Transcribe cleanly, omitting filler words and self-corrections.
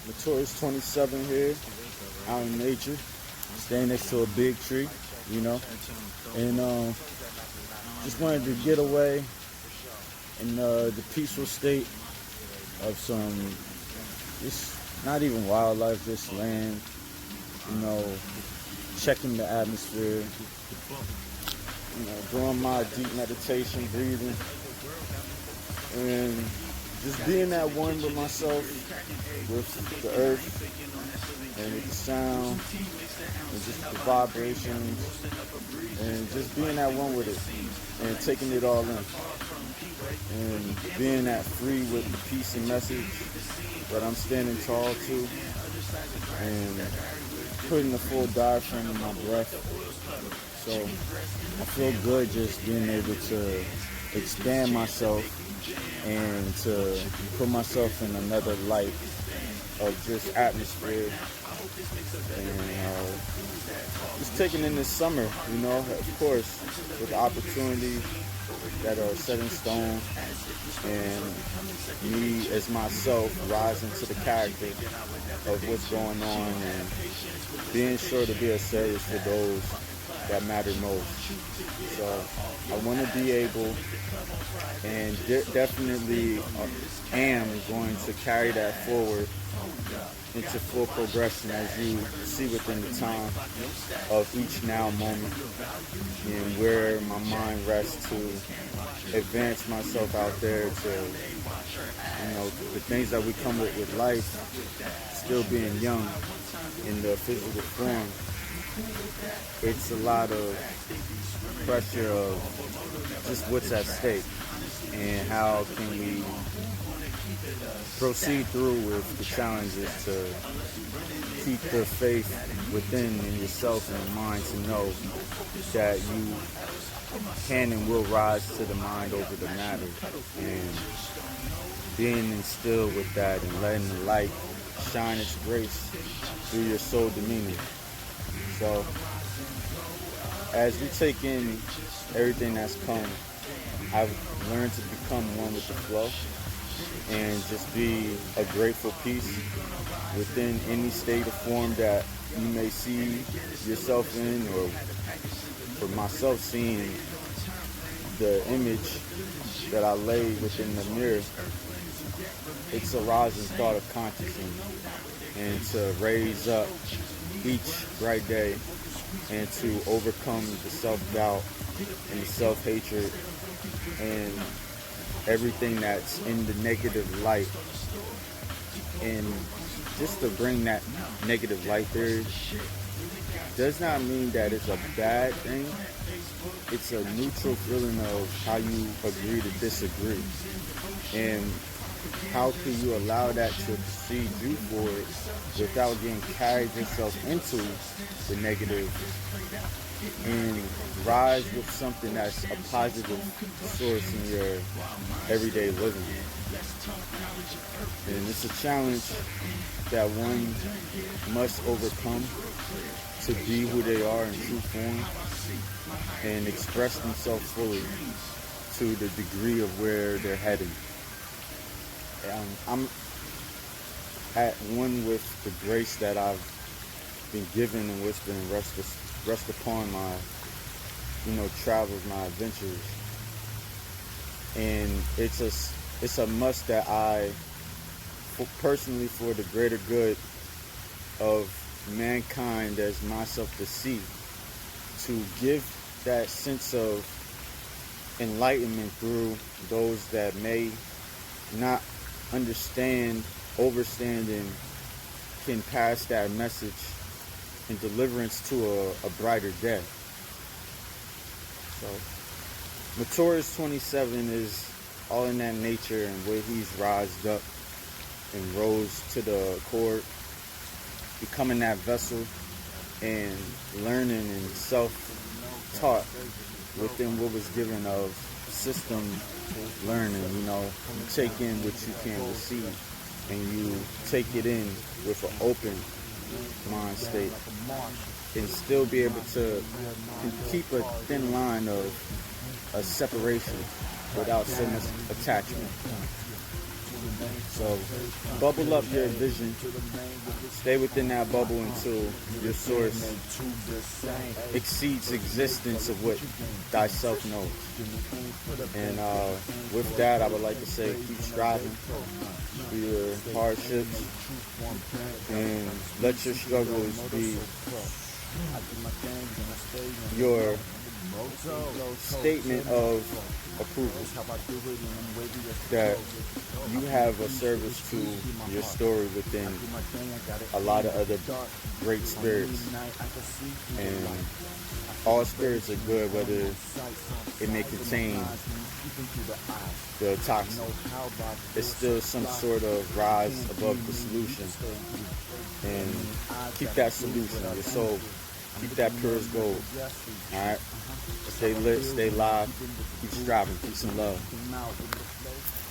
Notorious 27 here, out in nature, staying next to a big tree, you know, and just wanted to get away in the peaceful state of some, just not even wildlife, just land, checking the atmosphere, doing my deep meditation, breathing, and just being at one with myself, with the earth, and with the sound, and just the vibrations, and just being at one with it, and taking it all in, and being at free with the peace and message that I'm standing tall to, and putting the full diaphragm in my breath. So I feel good just being able to expand myself and to put myself in another light of just atmosphere, and just taking in this summer, of course, with the opportunities that are set in stone, and me as myself rising to the character of what's going on and being sure to be of service for those that matter most. So I want to be able, and definitely am going to carry that forward into full progression, as you see within the time of each now moment, and where my mind rests to advance myself out there to, the things that we come with life, still being young in the physical form. It's a lot of pressure of just what's at stake and how can we proceed through with the challenges to keep the faith within in yourself and your mind to know that you can and will rise to the mind over the matter, and being instilled with that and letting the light shine its grace through your soul demeanor. So as we take in everything that's come, I've learned to become one with the flow and just be a grateful piece within any state of form that you may see yourself in, or for myself seeing the image that I lay within the mirror. It's a rising thought of consciousness, and to raise up each bright day and to overcome the self-doubt and the self-hatred and everything that's in the negative light, and just to bring that negative light there does not mean that it's a bad thing. It's a neutral feeling of how you agree to disagree, and how can you allow that to precede you forward without getting carried yourself into the negative, and rise with something that's a positive source in your everyday living. And it's a challenge that one must overcome to be who they are in true form and express themselves fully to the degree of where they're heading. I'm at one with the grace that I've been given and what's been rest upon my travels, my adventures, and it's a must that I personally, for the greater good of mankind as myself to see, to give that sense of enlightenment through those that may not understand, overstand, and can pass that message and deliverance to a brighter day. So Notorious 27 is all in that nature, and where he's rised up and rose to the court, becoming that vessel and learning and self-taught within what was given of system learning. You take in what you can receive, and you take it in with an open mind state, and still be able to keep a thin line of a separation without so much attachment. So bubble up your vision. Stay within that bubble until your source exceeds existence of what thyself knows. And with that, I would like to say keep striving through your hardships and let your struggles be your statement of approval that you have a service to your story within a lot of other great spirits, and all spirits are good, whether it may contain the toxin. It's still some sort of rise above the solution, and keep that solution, your soul, keep that pure as gold. All right, stay lit, stay live, keep striving, peace and love.